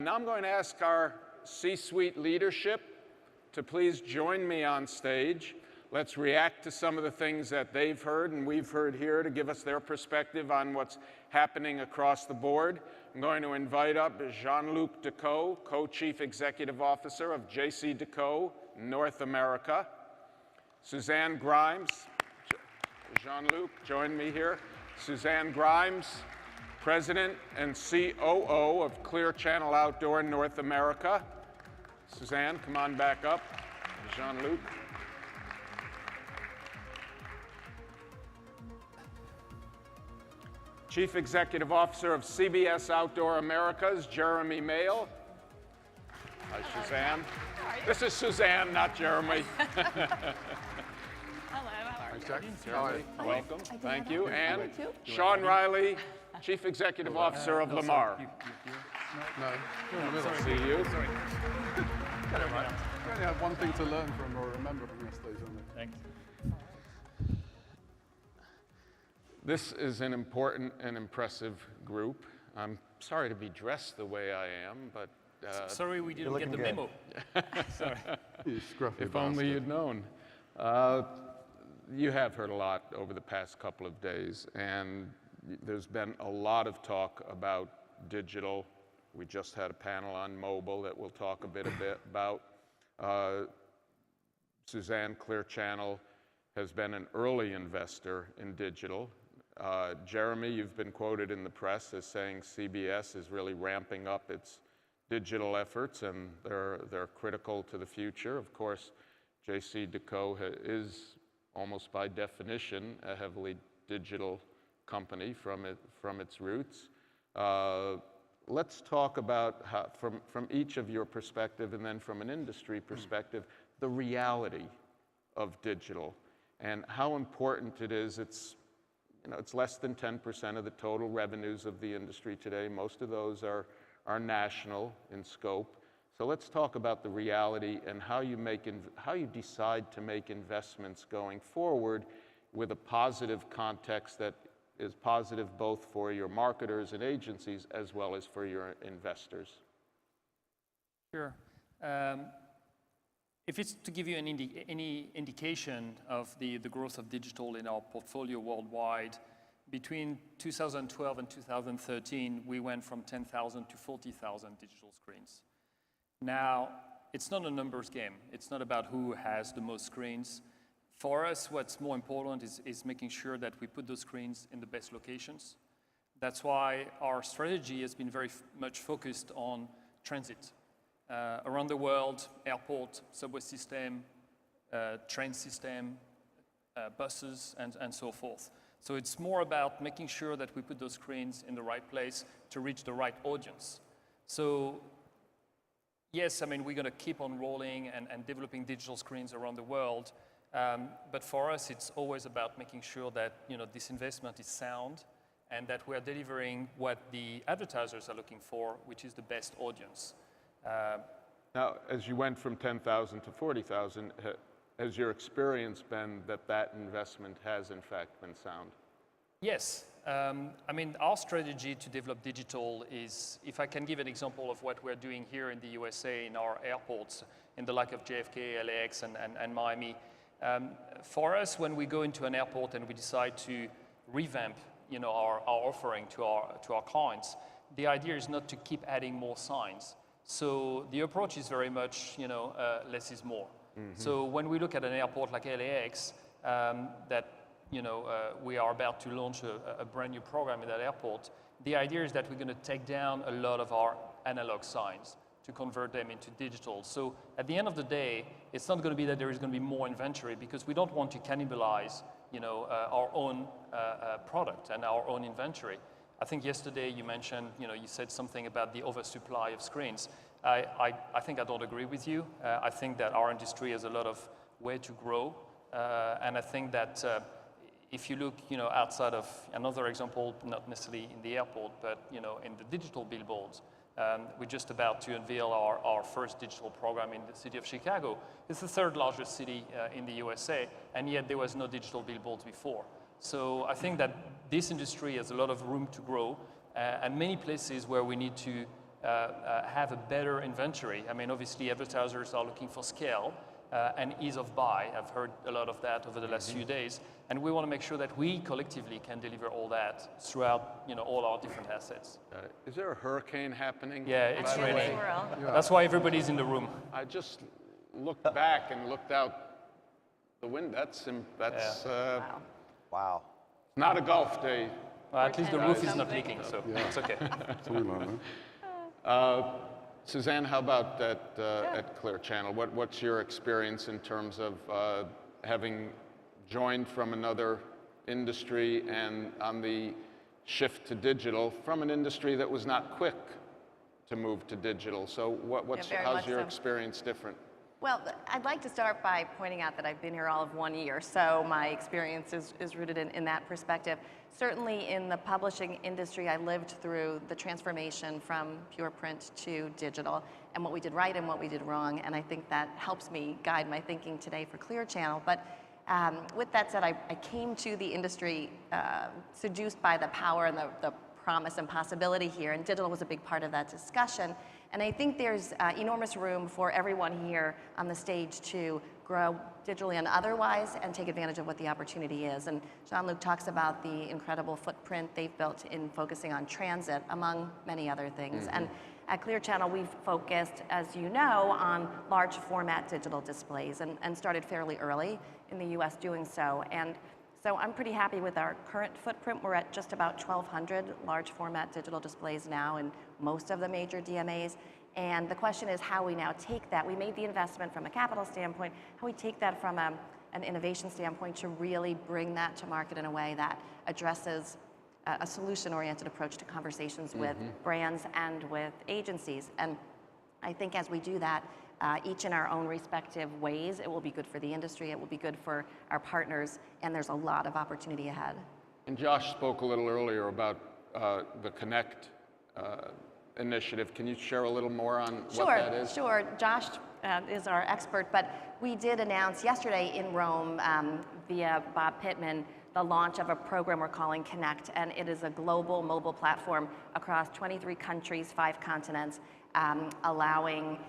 Now I'm going to ask our C-suite leadership to please join me on stage. Let's react to some of the things that they've heard and we've heard here to give us their perspective on what's happening across the board. I'm going to invite up Jean-Luc Decaux, Co-Chief Executive Officer of J.C. Decaux, North America. Suzanne Grimes, Jean-Luc, join me here. Suzanne Grimes, President and COO of Clear Channel Outdoor North America. Suzanne, come on back up. Jean-Luc. Chief Executive Officer of CBS Outdoor Americas, Jeremy Mail. Hi, Suzanne. How are you? This is Suzanne, not Jeremy. Hello, how are you? Jeremy, welcome. Thank you. And too. Sean Reilly, Chief Executive Officer of Lamar. No. Sorry. See you. Sorry. You only have one thing to learn from or remember from yesterday's on there. Thanks. This is an important and impressive group. I'm sorry to be dressed the way I am, but Sorry we didn't get the memo. sorry. You scruffy If only bastard. you'd known. You have heard a lot over the past couple of days, and there's been a lot of talk about digital. We just had a panel on mobile that we'll talk a bit about. Suzanne, Clear Channel has been an early investor in digital. Jeremy, you've been quoted in the press as saying CBS is really ramping up its digital efforts, and they're critical to the future. Of course, J.C. Decaux is almost by definition a heavily digital company from its roots. Let's talk about how, from each of your perspective and then from an industry perspective, the reality of digital and how important it is. It's less than 10% of the total revenues of the industry today. Most of those are national in scope. So let's talk about the reality and how you decide to make investments going forward with a positive context that is positive both for your marketers and agencies as well as for your investors. Sure. If it's to give you any indication of the growth of digital in our portfolio worldwide, between 2012 and 2013, we went from 10,000 to 40,000 digital screens. Now, it's not a numbers game. It's not about who has the most screens. For us, what's more important is making sure that we put those screens in the best locations. That's why our strategy has been very much focused on transit. Around the world, airport, subway system, train system, buses, and so forth. So it's more about making sure that we put those screens in the right place to reach the right audience. So yes, I mean, we're going to keep on rolling and developing digital screens around the world. But for us, it's always about making sure that this investment is sound and that we are delivering what the advertisers are looking for, which is the best audience. Now, as you went from 10,000 to 40,000, has your experience been that investment has in fact been sound? Yes. I mean, our strategy to develop digital is, if I can give an example of what we're doing here in the USA in our airports, in the like of JFK, LAX, and Miami. For us, when we go into an airport and we decide to revamp our offering to our clients, the idea is not to keep adding more signs. So the approach is very much, less is more. Mm-hmm. So when we look at an airport like LAX, we are about to launch a brand new program in that airport, the idea is that we're going to take down a lot of our analog signs to convert them into digital. So at the end of the day, it's not going to be that there is going to be more inventory because we don't want to cannibalize, our own product and our own inventory. I think yesterday you mentioned, you said something about the oversupply of screens. I think I don't agree with you. I think that our industry has a lot of way to grow. And I think that if you look, outside of another example, not necessarily in the airport, but, in the digital billboards, we're just about to unveil our first digital program in the city of Chicago. It's the third largest city in the USA, and yet there was no digital billboards before. So I think that this industry has a lot of room to grow, and many places where we need to have a better inventory. I mean, obviously, advertisers are looking for scale and ease of buy. I've heard a lot of that over the last few days. And we want to make sure that we collectively can deliver all that throughout, all our different assets. Is there a hurricane happening? Yeah, it's by the raining. way? That's why everybody's in the room. I just looked back and looked out the window. That's Wow. not a golf day. Well, at least the roof is not leaking, so it's okay. Something like that. Suzanne, how about at Clear Channel? What's your experience in terms of having joined from another industry and on the shift to digital from an industry that was not quick to move to digital? So how's your experience different? Well, I'd like to start by pointing out that I've been here all of 1 year, so my experience is rooted in that perspective. Certainly in the publishing industry, I lived through the transformation from pure print to digital and what we did right and what we did wrong, and I think that helps me guide my thinking today for Clear Channel. But with that said, I came to the industry seduced by the power and the promise and possibility here, and digital was a big part of that discussion. And I think there's enormous room for everyone here on the stage to grow digitally and otherwise and take advantage of what the opportunity is. And Jean-Luc talks about the incredible footprint they've built in focusing on transit, among many other things. And at Clear Channel, we've focused, as you know, on large format digital displays and started fairly early in the US doing so. And so I'm pretty happy with our current footprint. We're at just about 1,200 large format digital displays now in most of the major DMAs. And the question is how we now take that. We made the investment from a capital standpoint, how we take that from an innovation standpoint to really bring that to market in a way that addresses a solution-oriented approach to conversations with brands and with agencies. And I think as we do that, each in our own respective ways, it will be good for the industry, it will be good for our partners, and there's a lot of opportunity ahead. And Josh spoke a little earlier about the Connect initiative. Can you share a little more on what that is? Sure. Josh is our expert, but we did announce yesterday in Rome via Bob Pittman the launch of a program we're calling Connect, and it is a global mobile platform across 23 countries, 5 continents, allowing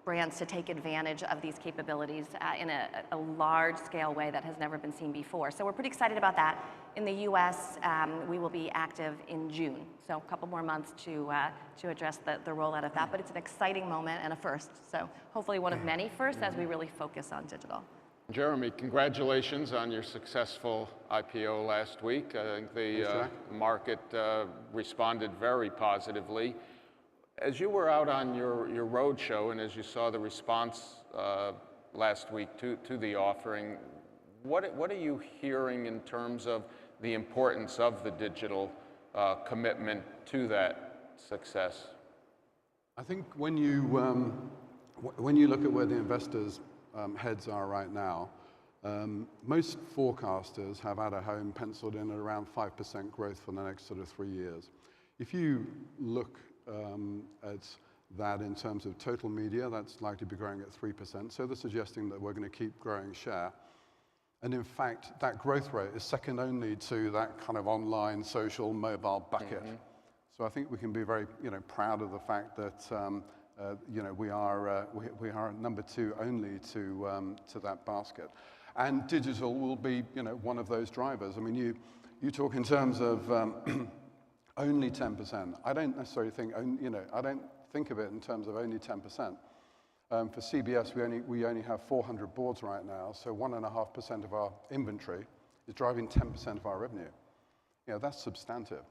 brands to take advantage of these capabilities in a large-scale way that has never been seen before. So we're pretty excited about that. In the US, we will be active in June, so a couple more months to address the rollout of that, but it's an exciting moment and a first, so hopefully one of many firsts as we really focus on digital. Jeremy, congratulations on your successful IPO last week. I think the market responded very positively. As you were out on your roadshow and as you saw the response last week to the offering, what are you hearing in terms of the importance of the digital commitment to that success? I think when you look at where the investors' heads are right now, most forecasters have out-of-home penciled in at around 5% growth for the next sort of 3 years. If you look at that in terms of total media, that's likely to be growing at 3%. So they're suggesting that we're going to keep growing share. And in fact, that growth rate is second only to that kind of online, social, mobile bucket. So I think we can be very, proud of the fact that, we are number 2 only to that basket. And digital will be, one of those drivers. I mean, you talk in terms of only 10%. I don't necessarily think, I don't think of it in terms of only 10%. For CBS, we only have 400 boards right now, so 1.5% of our inventory is driving 10% of our revenue. That's substantive.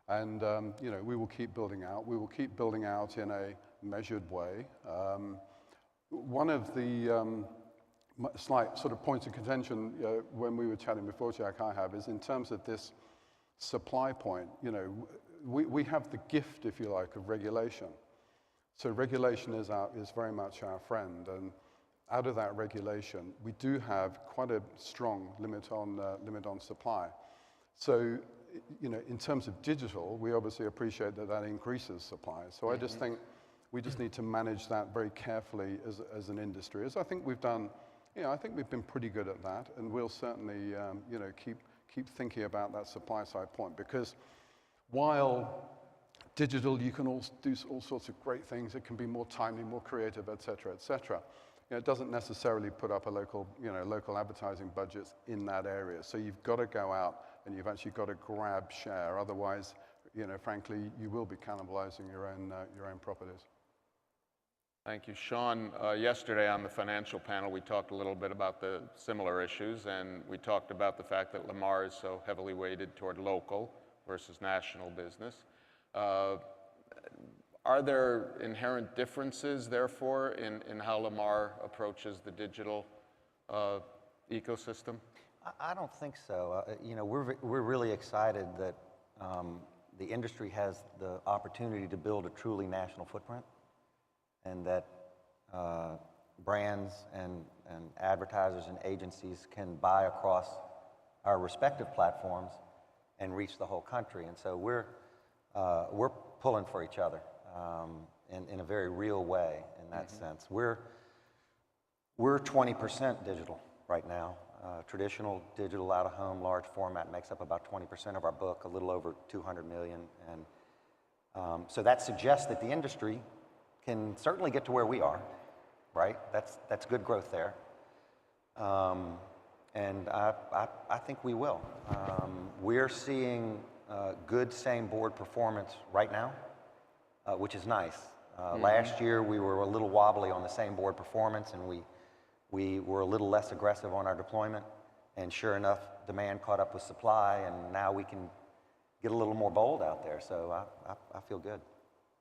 And, we will keep building out. We will keep building out in a measured way. One of the slight sort of points of contention when we were chatting before, Jack, I have, is in terms of this supply point. We have the gift, if you like, of regulation. So regulation is very much our friend, and out of that regulation, we do have quite a strong limit on supply. So, in terms of digital, we obviously appreciate that increases supply. So I just think we just need to manage that very carefully as an industry, as I think we've done. I think we've been pretty good at that, and we'll certainly, keep thinking about that supply side point, because while Digital, you can do all sorts of great things. It can be more timely, more creative, et cetera, et cetera. It doesn't necessarily put up a local advertising budgets in that area. So you've got to go out and you've actually got to grab share. Otherwise, frankly, you will be cannibalizing your own properties. Thank you. Sean, yesterday on the financial panel, we talked a little bit about the similar issues, and we talked about the fact that Lamar is so heavily weighted toward local versus national business. Are there inherent differences, therefore, in how Lamar approaches the digital ecosystem? I don't think so. We're really excited that the industry has the opportunity to build a truly national footprint, and that brands and advertisers and agencies can buy across our respective platforms and reach the whole country. And so we're pulling for each other in a very real way in that sense. We're 20% digital right now. Traditional digital out-of-home large format makes up about 20% of our book, a little over 200 million. And so that suggests that the industry can certainly get to where we are, right? That's good growth there. And I think we will. We're seeing good same board performance right now, which is nice. Last year we were a little wobbly on the same board performance, and we were a little less aggressive on our deployment, and sure enough, demand caught up with supply, and now we can get a little more bold out there, so I feel good.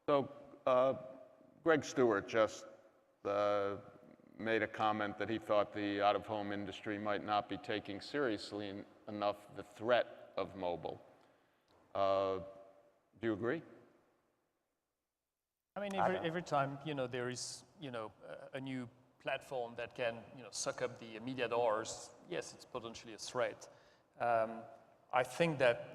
So Greg Stewart just made a comment that he thought the out-of-home industry might not be taking seriously enough the threat of mobile. Do you agree? I mean, every time there is a new platform that can suck up the media dollars, yes, it's potentially a threat. I think that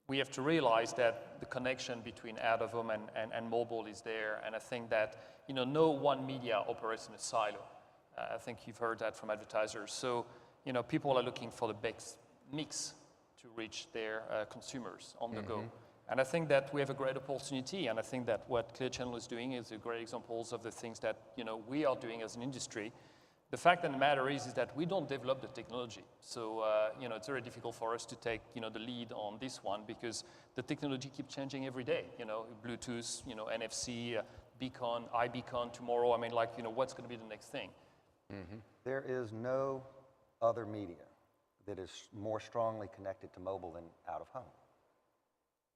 we have to realize that the connection between out-of-home and mobile is there, and I think that no one media operates in a silo. I think you've heard that from advertisers. So people are looking for the best mix to reach their consumers on the go. And I think that we have a great opportunity, and I think that what Clear Channel is doing is a great examples of the things that we are doing as an industry. The fact of the matter is that we don't develop the technology, so it's very difficult for us to take the lead on this one, because the technology keeps changing every day. Bluetooth, NFC, beacon, iBeacon tomorrow. I mean, what's going to be the next thing? There is no other media that is more strongly connected to mobile than out of home.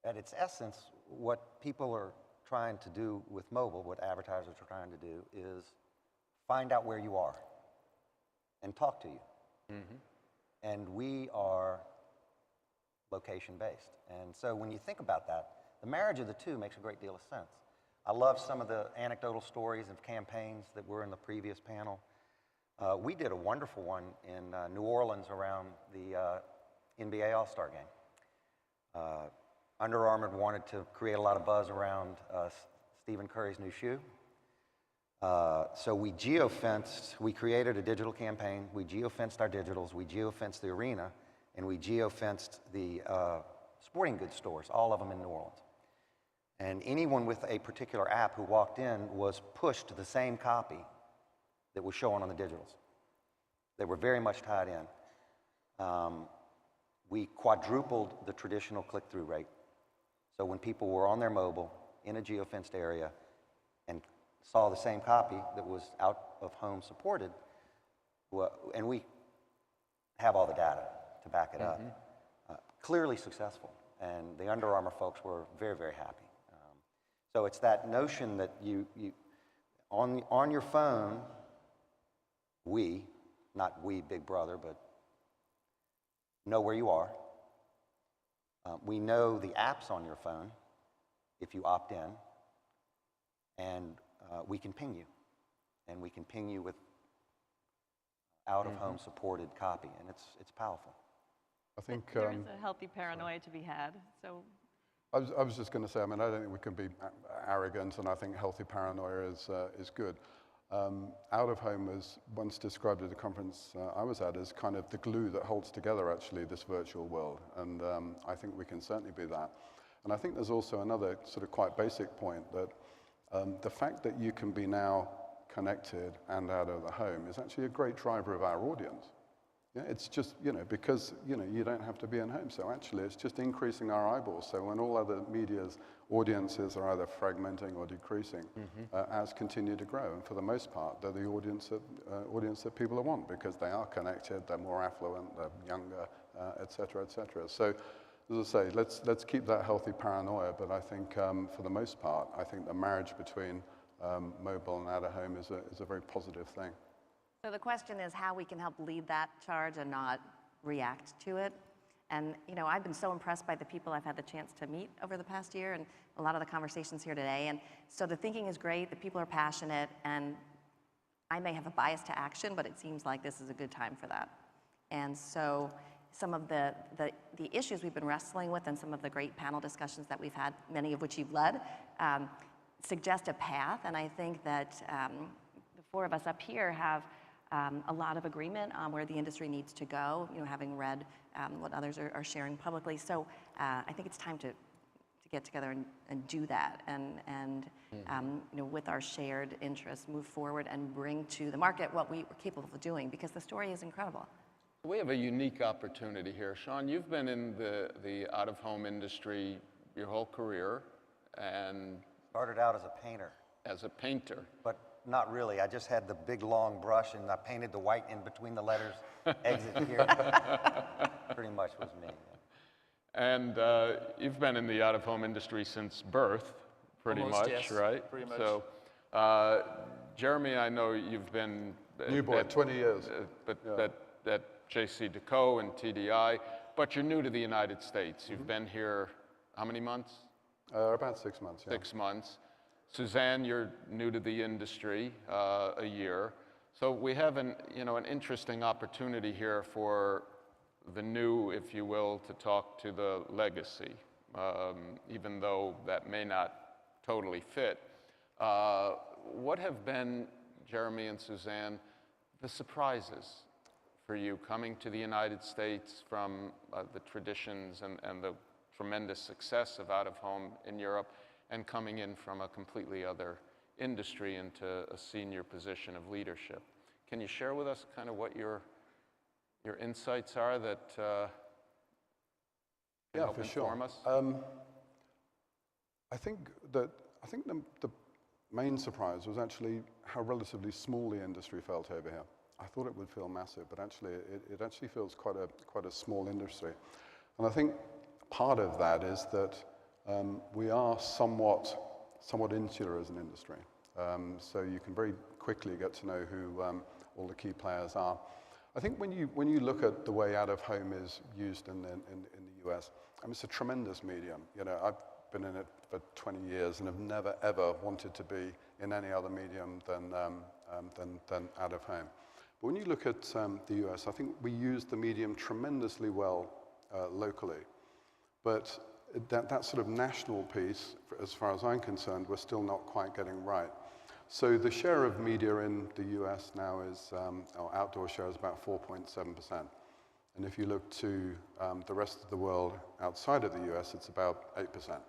At its essence, what people are trying to do with mobile, what advertisers are trying to do, is find out where you are and talk to you. And we are location-based. And so when you think about that, the marriage of the two makes a great deal of sense. I love some of the anecdotal stories of campaigns that were in the previous panel. We did a wonderful one in New Orleans around the NBA All-Star game. Under Armour wanted to create a lot of buzz around Stephen Curry's new shoe. So we geofenced, we created a digital campaign, we geofenced our digitals, we geofenced the arena, and we geofenced the sporting goods stores, all of them in New Orleans. And anyone with a particular app who walked in was pushed the same copy that was showing on the digitals. They were very much tied in. We quadrupled the traditional click-through rate. So when people were on their mobile in a geofenced area and saw the same copy that was out of home supported, and we have all the data to back it up, clearly successful. And the Under Armour folks were very, very happy. So it's that notion that you on your phone, not we, Big Brother, but know where you are. We know the apps on your phone if you opt in, and we can ping you. And we can ping you with out-of-home supported copy, and it's powerful. I think there is a healthy paranoia to be had. So I was just going to say, I mean, I don't think we can be arrogant, and I think healthy paranoia is good. Out of home was once described at a conference I was at as kind of the glue that holds together actually this virtual world, and I think we can certainly be that. And I think there's also another sort of quite basic point that the fact that you can be now connected and out of the home is actually a great driver of our audience. Yeah, it's just, because, you don't have to be in home. So actually, it's just increasing our eyeballs. So when all other media's audiences are either fragmenting or decreasing, ours continue to grow. And for the most part, they're the audience that people want because they are connected, they're more affluent, they're younger, et cetera, et cetera. So as I say, let's keep that healthy paranoia. But I think for the most part, I think the marriage between mobile and out of home is a very positive thing. So the question is how we can help lead that charge and not react to it. And I've been so impressed by the people I've had the chance to meet over the past year and a lot of the conversations here today. And so the thinking is great, the people are passionate, and I may have a bias to action, but it seems like this is a good time for that. And so some of the issues we've been wrestling with and some of the great panel discussions that we've had, many of which you've led, suggest a path. And I think that the four of us up here have a lot of agreement on where the industry needs to go, having read what others are sharing publicly. So I think it's time to get together and do that and with our shared interests, move forward and bring to the market what we're capable of doing because the story is incredible. We have a unique opportunity here. Sean, you've been in the out-of-home industry your whole career and Started out as a painter. As a painter. But not really. I just had the big long brush and I painted the white in between the letters. Exit here. Pretty much was me. And you've been in the out-of-home industry since birth, pretty Almost, much, yes, right? pretty much. So, Jeremy, I know you've been New boy, 20 years. At JCDecaux and TDI, but you're new to the United States. You've been here how many months? About 6 months, yeah. 6 months. Suzanne, you're new to the industry, a year. So we have an interesting opportunity here for the new, if you will, to talk to the legacy, even though that may not totally fit. What have been, Jeremy and Suzanne, the surprises for you coming to the United States from the traditions and the tremendous success of out-of-home in Europe and coming in from a completely other industry into a senior position of leadership? Can you share with us kind of what your insights are that can help inform us? I think the main surprise was actually how relatively small the industry felt over here. I thought it would feel massive, but actually it actually feels quite a small industry. And I think part of that is that we are somewhat insular as an industry. So you can very quickly get to know who all the key players are. I think when you look at the way out-of-home is used in the US, I mean, it's a tremendous medium. I've been in it for 20 years and have never, ever wanted to be in any other medium than out-of-home. But when you look at the US, I think we use the medium tremendously well locally. But that sort of national piece, as far as I'm concerned, we're still not quite getting right. So the share of media in the US now is, our outdoor share is about 4.7%. And if you look to the rest of the world outside of the US, it's about 8%.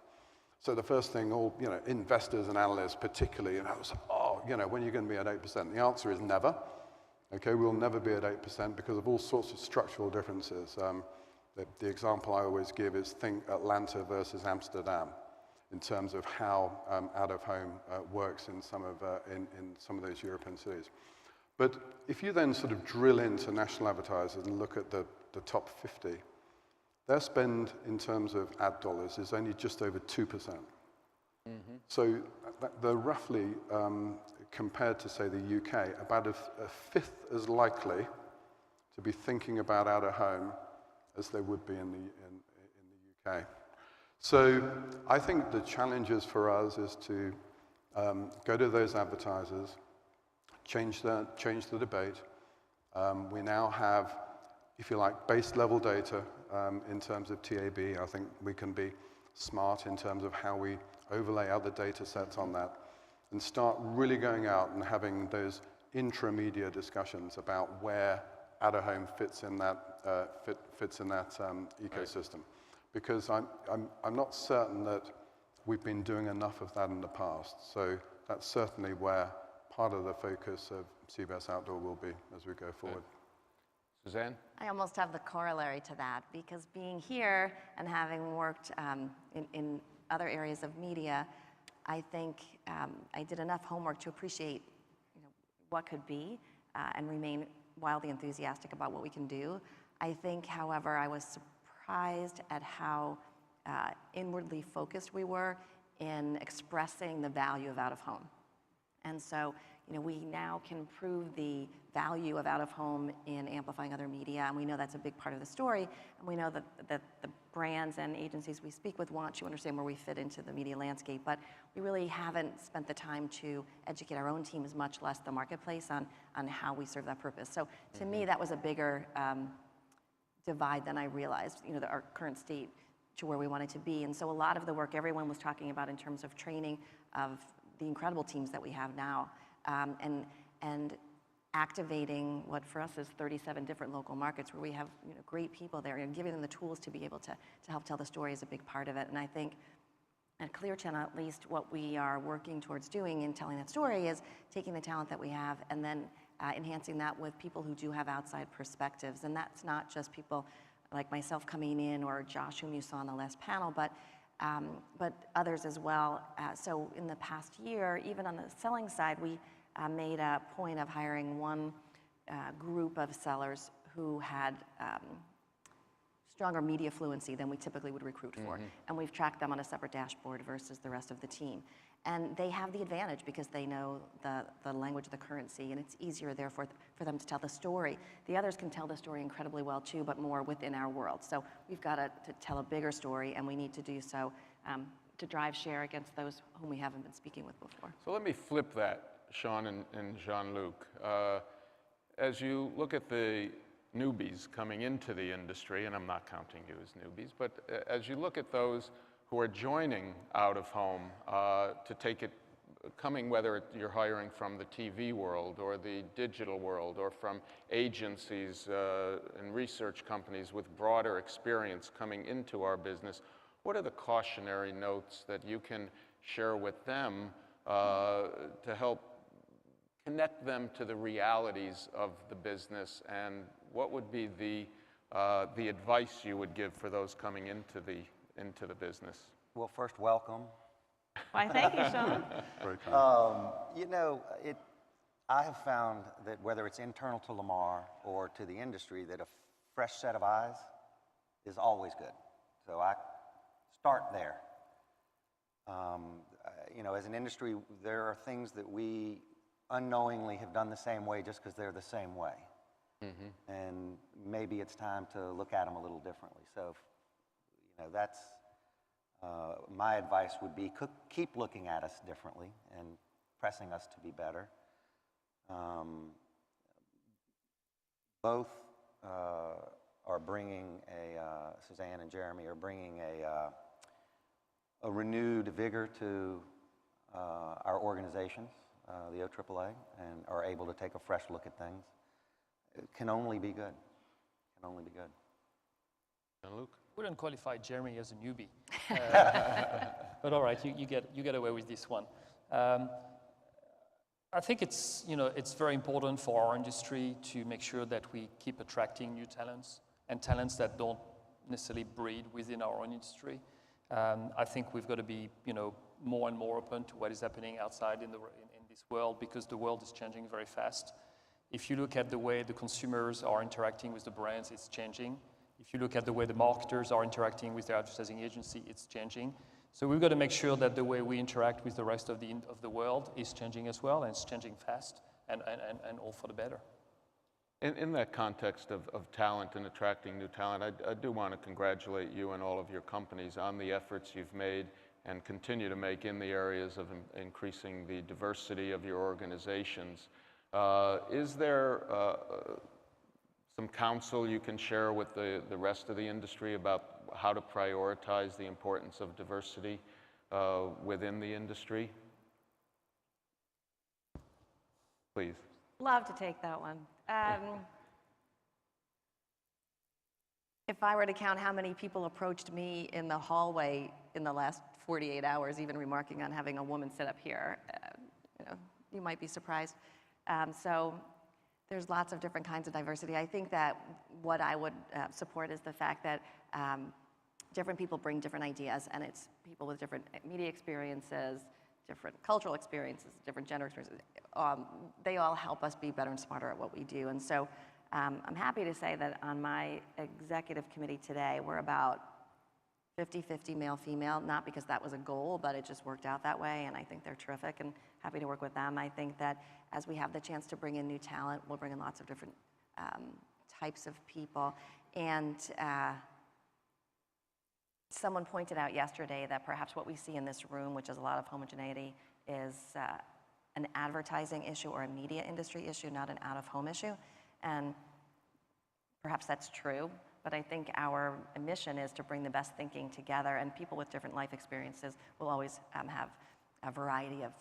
So the first thing all investors and analysts particularly, when are you going to be at 8%? The answer is never. Okay, we'll never be at 8% because of all sorts of structural differences. The example I always give is think Atlanta versus Amsterdam in terms of how out-of-home works in some of those European cities. But if you then sort of drill into national advertisers and look at the top 50, their spend in terms of ad dollars is only just over 2%. Mm-hmm. So they're roughly, compared to, say, the UK, about a fifth as likely to be thinking about out-of-home as they would be in the UK. So I think the challenges for us is to go to those advertisers, change the debate. We now have, if you like, base level data in terms of TAB. I think we can be smart in terms of how we overlay other data sets on that and start really going out and having those intra-media discussions about where out-of-home fits in that ecosystem. Right. because I'm not certain that we've been doing enough of that in the past. So that's certainly where part of the focus of CBS Outdoor will be as we go forward. Suzanne? I almost have the corollary to that, because being here and having worked in other areas of media, I think I did enough homework to appreciate what could be and remain wildly enthusiastic about what we can do. I think, however, I was surprised at how inwardly focused we were in expressing the value of out-of-home. And so, we now can prove the value of out-of-home in amplifying other media, and we know that's a big part of the story, and we know that the brands and agencies we speak with want to understand where we fit into the media landscape, but we really haven't spent the time to educate our own teams, much less the marketplace, on how we serve that purpose. So to me, that was a bigger divide than I realized, our current state to where we wanted to be. And so a lot of the work everyone was talking about in terms of training of the incredible teams that we have now, and activating what for us is 37 different local markets where we have great people there, and giving them the tools to be able to help tell the story is a big part of it. And I think at Clear Channel, at least, what we are working towards doing in telling that story is taking the talent that we have and then enhancing that with people who do have outside perspectives. And that's not just people like myself coming in, or Josh, whom you saw on the last panel, but others as well. So in the past year, even on the selling side, we made a point of hiring one group of sellers who had stronger media fluency than we typically would recruit for. And we've tracked them on a separate dashboard versus the rest of the team. And they have the advantage because they know the language of the currency, and it's easier, therefore, for them to tell the story. The others can tell the story incredibly well, too, but more within our world. So we've got to tell a bigger story, and we need to do so to drive share against those whom we haven't been speaking with before. So let me flip that, Sean and Jean-Luc. As you look at the newbies coming into the industry, and I'm not counting you as newbies, but as you look at those who are joining out of home to take it, coming whether you're hiring from the TV world or the digital world or from agencies and research companies with broader experience coming into our business, what are the cautionary notes that you can share with them to help connect them to the realities of the business, and what would be the advice you would give for those coming into the business? Well, first, welcome. Why, thank you, Sean. Very kind. I have found that whether it's internal to Lamar or to the industry, that a fresh set of eyes is always good. So I start there. As an industry, there are things that we unknowingly have done the same way just because they're the same way. And maybe it's time to look at them a little differently. So, that's my advice would be keep looking at us differently and pressing us to be better. Both are bringing Suzanne and Jeremy are bringing a renewed vigor to our organizations, the OAAA, and are able to take a fresh look at things. It can only be good. Can only be good. Jean-Luc? Wouldn't qualify Jeremy as a newbie, but all right, you get away with this one. I think it's very important for our industry to make sure that we keep attracting new talents and talents that don't necessarily breed within our own industry. I think we've got to be more and more open to what is happening outside in this world, because the world is changing very fast. If you look at the way the consumers are interacting with the brands, it's changing. If you look at the way the marketers are interacting with their advertising agency, it's changing. So we've got to make sure that the way we interact with the rest of the world is changing as well, and it's changing fast, and all for the better. In that context of talent and attracting new talent, I do want to congratulate you and all of your companies on the efforts you've made and continue to make in the areas of increasing the diversity of your organizations. Is there some counsel you can share with the rest of the industry about how to prioritize the importance of diversity within the industry? Please. Love to take that one. If I were to count how many people approached me in the hallway in the last 48 hours, even remarking on having a woman sit up here, you might be surprised. So there's lots of different kinds of diversity. I think that what I would support is the fact that different people bring different ideas, and it's people with different media experiences, different cultural experiences, different gender experiences. They all help us be better and smarter at what we do. And so I'm happy to say that on my executive committee today, we're about 50-50 male-female, not because that was a goal, but it just worked out that way, and I think they're terrific and happy to work with them. I think that as we have the chance to bring in new talent, we'll bring in lots of different types of people. And someone pointed out yesterday that perhaps what we see in this room, which is a lot of homogeneity, is an advertising issue or a media industry issue, not an out-of-home issue. And perhaps that's true, but I think our mission is to bring the best thinking together, and people with different life experiences will always have a variety of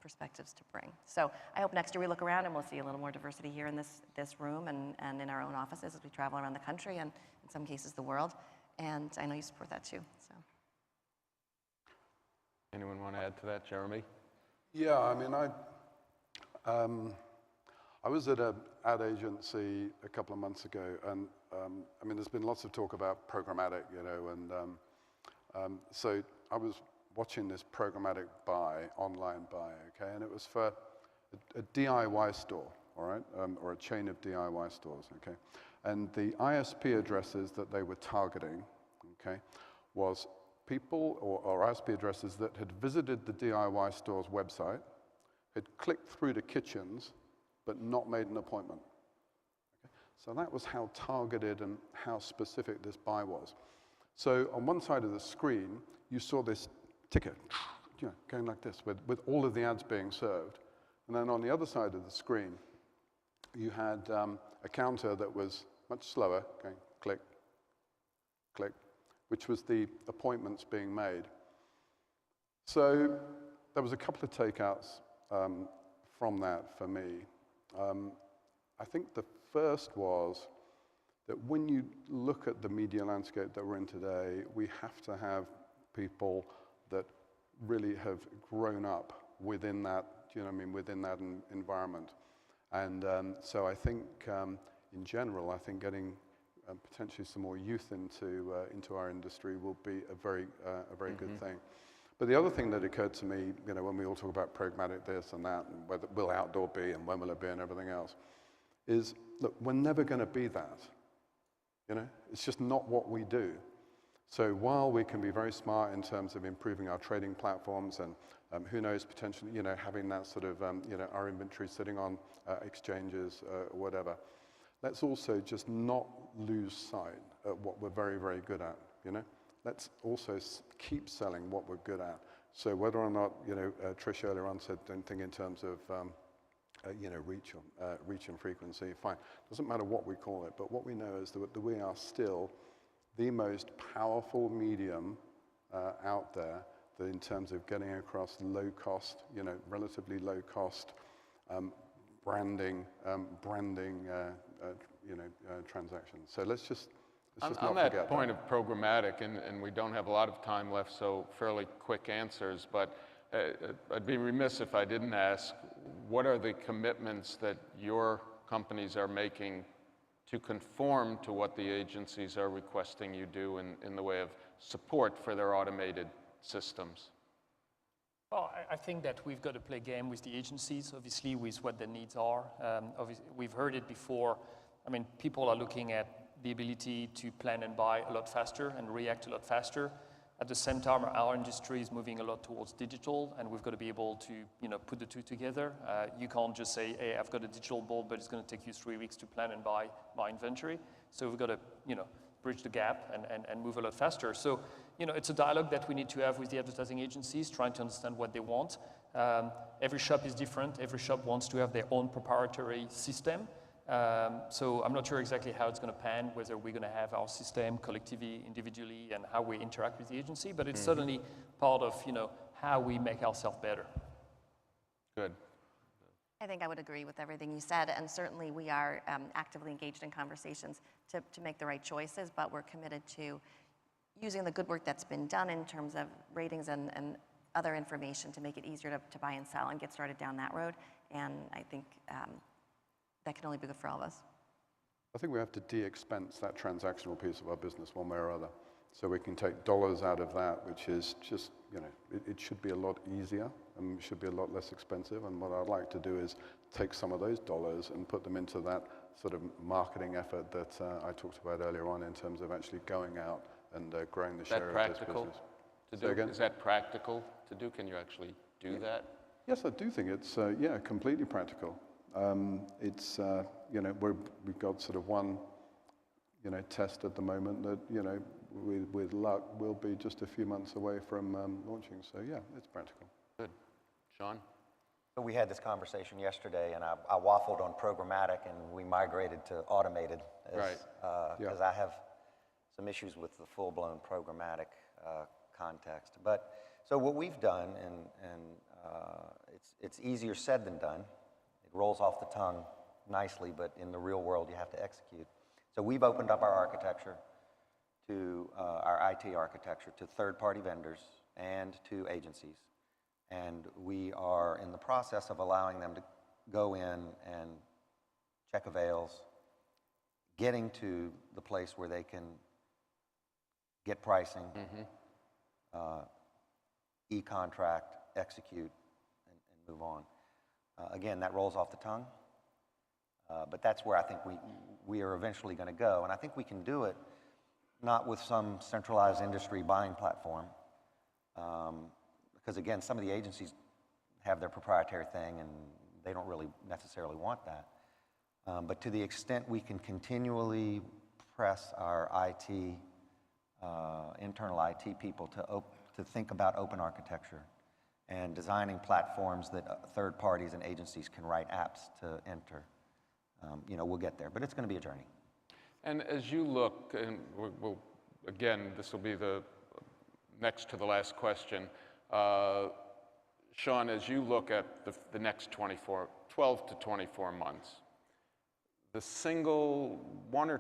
perspectives to bring. So I hope next year we look around and we'll see a little more diversity here in this room and in our own offices as we travel around the country and in some cases the world. And I know you support that too. So. Anyone want to add to that, Jeremy? Yeah, I mean, I was at an ad agency a couple of months ago, and I mean, there's been lots of talk about programmatic, and so I was watching this programmatic buy, online buy, okay, and it was for a DIY store, all right, or a chain of DIY stores, okay, and the ISP addresses that they were targeting, okay, was people or ISP addresses that had visited the DIY store's website, had clicked through to kitchens, but not made an appointment. Okay? So that was how targeted and how specific this buy was. So on one side of the screen, you saw this ticket, going like this, with all of the ads being served. And then on the other side of the screen, you had a counter that was much slower, going click, click, which was the appointments being made. So there was a couple of takeouts from that for me. I think the first was that when you look at the media landscape that we're in today, we have to have people that really have grown up within that, within that environment. And so I think, in general, I think getting potentially some more youth into our industry will be a very good thing. But the other thing that occurred to me, when we all talk about pragmatic this and that, and whether will outdoor be and when will it be and everything else, is, look, we're never going to be that. It's just not what we do. So while we can be very smart in terms of improving our trading platforms and who knows, potentially, having that sort of, our inventory sitting on exchanges or whatever, let's also just not lose sight of what we're very, very good at, Let's also keep selling what we're good at. So whether or not, Trish earlier on said anything in terms of, reach and frequency, fine. Doesn't matter what we call it, but what we know is that we are still the most powerful medium out there that in terms of getting across low cost, relatively low cost branding transactions. So let's just not on forget that point of programmatic, and we don't have a lot of time left, so fairly quick answers, but I'd be remiss if I didn't ask, what are the commitments that your companies are making to conform to what the agencies are requesting you do in the way of support for their automated systems? Well, I think that we've got to play game with the agencies, obviously, with what their needs are. We've heard it before. I mean, people are looking at the ability to plan and buy a lot faster and react a lot faster. At the same time, our industry is moving a lot towards digital, and we've got to be able to, put the two together. You can't just say, hey, I've got a digital board, but it's going to take you 3 weeks to plan and buy my inventory. So we've got to, bridge the gap and move a lot faster. So, it's a dialogue that we need to have with the advertising agencies, trying to understand what they want. Every shop is different. Every shop wants to have their own proprietary system. So I'm not sure exactly how it's going to pan, whether we're going to have our system collectively, individually, and how we interact with the agency, but it's certainly part of, how we make ourselves better. Good. I think I would agree with everything you said, and certainly we are actively engaged in conversations to make the right choices, but we're committed to using the good work that's been done in terms of ratings and other information to make it easier to buy and sell and get started down that road. And I think that can only be good for all of us. I think we have to de-expense that transactional piece of our business one way or other. So we can take dollars out of that, which is just, it should be a lot easier and should be a lot less expensive. And what I'd like to do is take some of those dollars and put them into that sort of marketing effort that I talked about earlier on in terms of actually going out and growing the share of this business. To do? Is that practical to do? Can you actually do that? Yes, I do think it's, completely practical. It's, we've got sort of one, test at the moment that, with luck, we'll be just a few months away from launching. So, yeah, it's practical. Good. Sean? So we had this conversation yesterday, and I waffled on programmatic, and we migrated to automated. Right. Because I have some issues with the full-blown programmatic context. But so what we've done, and it's easier said than done. It rolls off the tongue nicely, but in the real world, you have to execute. So we've opened up our architecture to our IT architecture to third-party vendors and to agencies. And we are in the process of allowing them to go in and check avails, getting to the place where they can get pricing, e-contract, execute, and move on. Again, that rolls off the tongue, but that's where I think we are eventually going to go. And I think we can do it not with some centralized industry buying platform, because again, some of the agencies have their proprietary thing and they don't really necessarily want that. But to the extent we can continually press our IT, internal IT people to think about open architecture and designing platforms that third parties and agencies can write apps to enter, we'll get there. But it's going to be a journey. And as you look, and we'll again, this will be the next to the last question. Sean, as you look at the next 12 to 24 months, the one or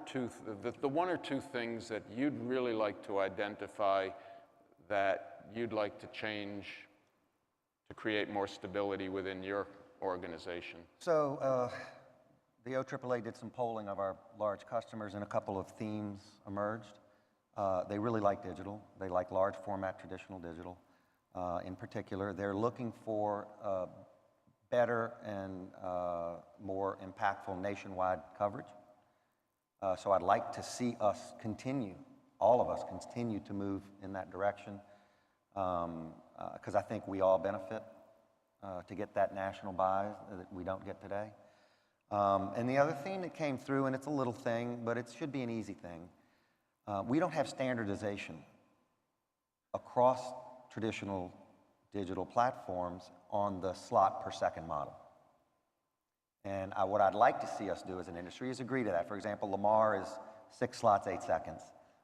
two things that you'd really like to identify that you'd like to change to create more stability within your organization? So the OAAA did some polling of our large customers, and a couple of themes emerged. They really like digital. They like large format traditional digital. In particular, they're looking for better and more impactful nationwide coverage. So I'd like to see us continue, all of us continue to move in that direction, because I think we all benefit to get that national buy that we don't get today. And the other theme that came through, and it's a little thing, but it should be an easy thing, we don't have standardization across traditional digital platforms on the slot per second model. And what I'd like to see us do as an industry is agree to that. For example, Lamar is 6 slots, 8 seconds.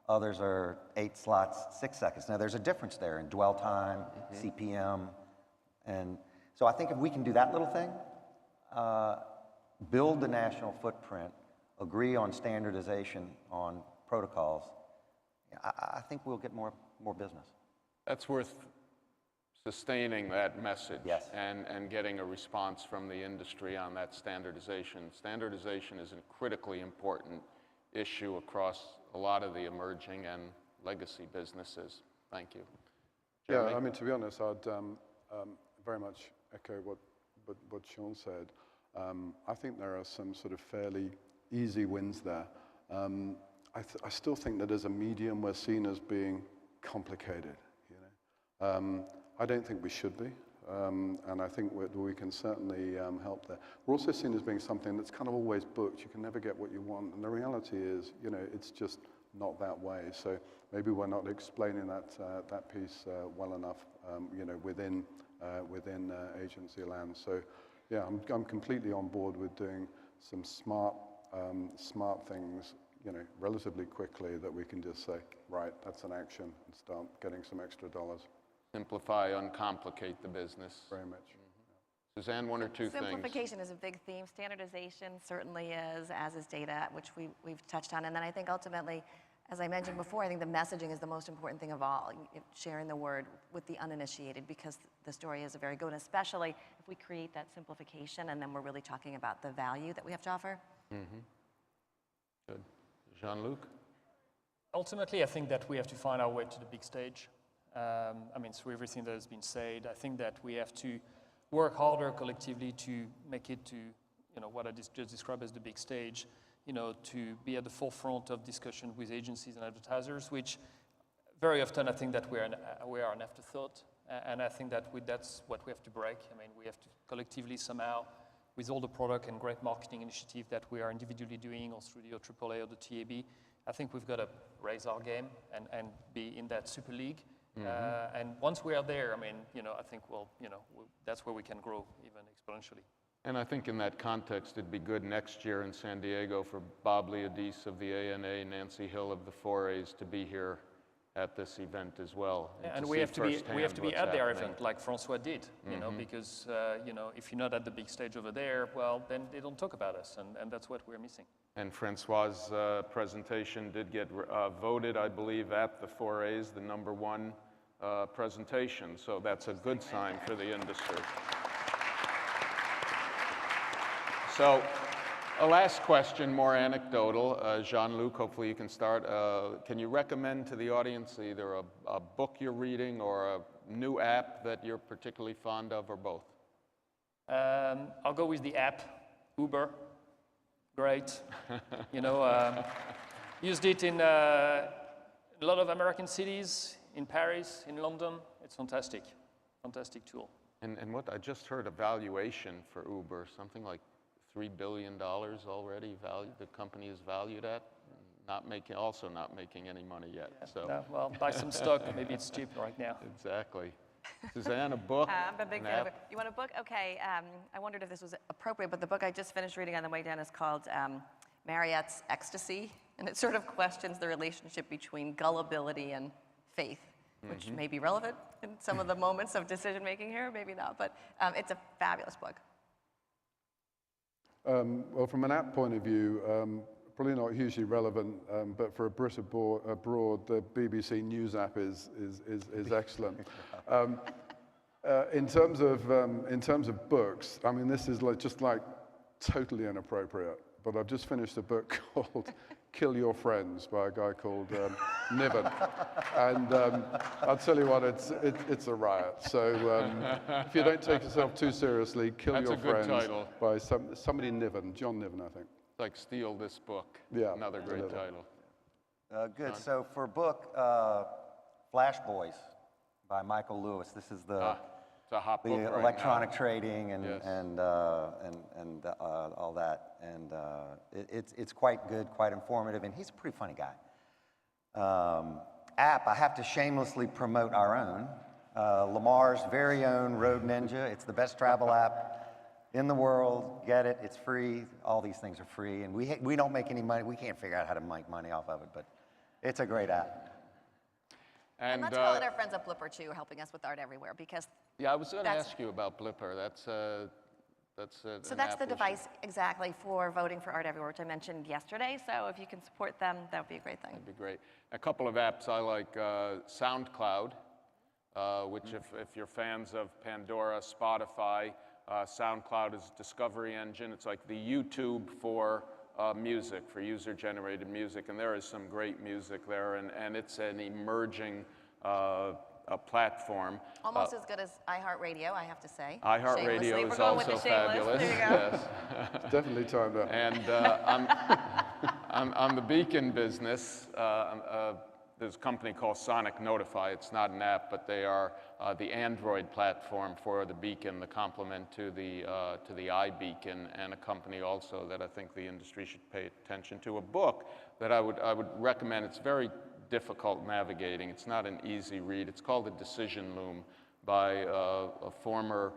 Others are 8 slots, 6 seconds. Now, there's a difference there in dwell time, CPM. And so I think if we can do that little thing, build the national footprint, agree on standardization on protocols, I think we'll get more business. That's worth sustaining that message. Yes. And getting a response from the industry on that standardization. Standardization is a critically important issue across a lot of the emerging and legacy businesses. Thank you. Jeremy? Yeah, I mean, to be honest, I'd very much echo what Sean said. I think there are some sort of fairly easy wins there. I still think that as a medium, we're seen as being complicated. I don't think we should be, and I think we can certainly help there. We're also seen as being something that's kind of always booked. You can never get what you want, and the reality is, it's just not that way. So maybe we're not explaining that piece well enough, within agency land. So yeah, I'm completely on board with doing some smart things, relatively quickly that we can just say, right, that's an action, and start getting some extra dollars. Simplify, uncomplicate the business. Very much. Suzanne, one or two things. Simplification is a big theme. Standardization certainly is, as is data, which we've touched on. And then I think ultimately, as I mentioned before, I think the messaging is the most important thing of all, sharing the word with the uninitiated, because the story is very good, and especially if we create that simplification and then we're really talking about the value that we have to offer. Good. Jean-Luc? Ultimately, I think that we have to find our way to the big stage. I mean, through everything that has been said, I think that we have to work harder collectively to make it to, what I just described as the big stage, to be at the forefront of discussion with agencies and advertisers, which very often I think that we are an afterthought. And I think that that's what we have to break. I mean, we have to collectively somehow, with all the product and great marketing initiative that we are individually doing or through the AAA or the TAB, I think we've got to raise our game and be in that super league. And once we are there, I mean, I think that's where we can grow even exponentially. And I think in that context, it'd be good next year in San Diego for Bob Leodis of the ANA, Nancy Hill of the 4As to be here at this event as well. And we have to be at their event like Francois did, because if you're not at the big stage over there, well, then they don't talk about us, and that's what we're missing. And Francois' presentation did get voted, I believe, at the 4As, the #1 presentation. So that's a good sign for the industry. So a last question, more anecdotal. Jean-Luc, hopefully you can start. Can you recommend to the audience either a book you're reading or a new app that you're particularly fond of, or both? I'll go with the app, Uber. Great. Used it in a lot of American cities, in Paris, in London. It's fantastic. Fantastic tool. And what I just heard, a valuation for Uber, something like $3 billion already valued. The company is valued at, not making any money yet. Yeah, so, no, well, buy some stock. Maybe it's cheap right now. Exactly. Suzanne, a book? I'm a big fan of it. You want a book? Okay. I wondered if this was appropriate, but the book I just finished reading on the way down is called Marriott's Ecstasy, and it sort of questions the relationship between gullibility and faith, which may be relevant in some of the moments of decision making here, maybe not, but it's a fabulous book. Well, from an app point of view, probably not hugely relevant, but for a Brit abroad, the BBC News app is excellent. In terms of books, I mean, this is just totally inappropriate. But I've just finished a book called "Kill Your Friends" by a guy called Niven, and I'll tell you what, it's a riot. So if you don't take yourself too seriously, "Kill Your Friends" title. By somebody Niven, John Niven, I think. Like Steal This Book. Yeah, another great title. Good. So for a book, Flash Boys by Michael Lewis. This is it's a hot book right electronic now. trading and Yes. and all that, and it's quite good, quite informative, and he's a pretty funny guy. App, I have to shamelessly promote our own, Lamar's very own Road Ninja. It's the best travel app in the world. Get it? It's free. All these things are free, and we don't make any money. We can't figure out how to make money off of it, but it's a great app. And let's call it our friends at Blipper, too, helping us with Art Everywhere, because yeah, I was going to ask you about Blipper. That's the device exactly for voting for Art Everywhere, which I mentioned yesterday. So if you can support them, that would be a great thing. That'd be great. A couple of apps I like, SoundCloud, which if you're fans of Pandora, Spotify, SoundCloud is a discovery engine. It's like the YouTube for music, for user-generated music, and there is some great music there, and it's an emerging a platform. Almost as good as iHeartRadio, I have to say. iHeartRadio is also fabulous. There you go. Yes. Definitely timed up. And on the Beacon business, there's a company called Sonic Notify. It's not an app, but they are the Android platform for the Beacon, the complement to the iBeacon, and a company also that I think the industry should pay attention to. A book that I would recommend. It's very difficult navigating. It's not an easy read. It's called The Decision Loom by a former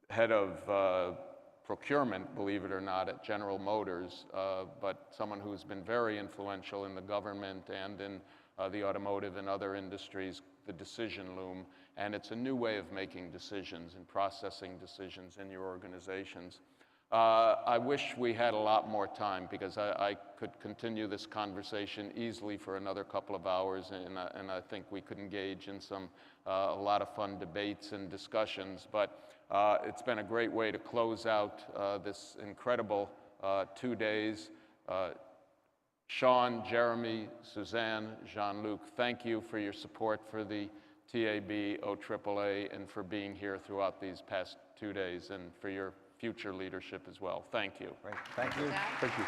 head of procurement, believe it or not, at General Motors, but someone who's been very influential in the government and in the automotive and other industries. the decision loom, and it's a new way of making decisions and processing decisions in your organizations. I wish we had a lot more time, because I could continue this conversation easily for another couple of hours, and I think we could engage in a lot of fun debates and discussions, but it's been a great way to close out this incredible 2 days. Sean, Jeremy, Suzanne, Jean-Luc, thank you for your support for the TAB OAAA and for being here throughout these past 2 days, and for your future leadership as well. Thank you. Great. Thank you. Thank you.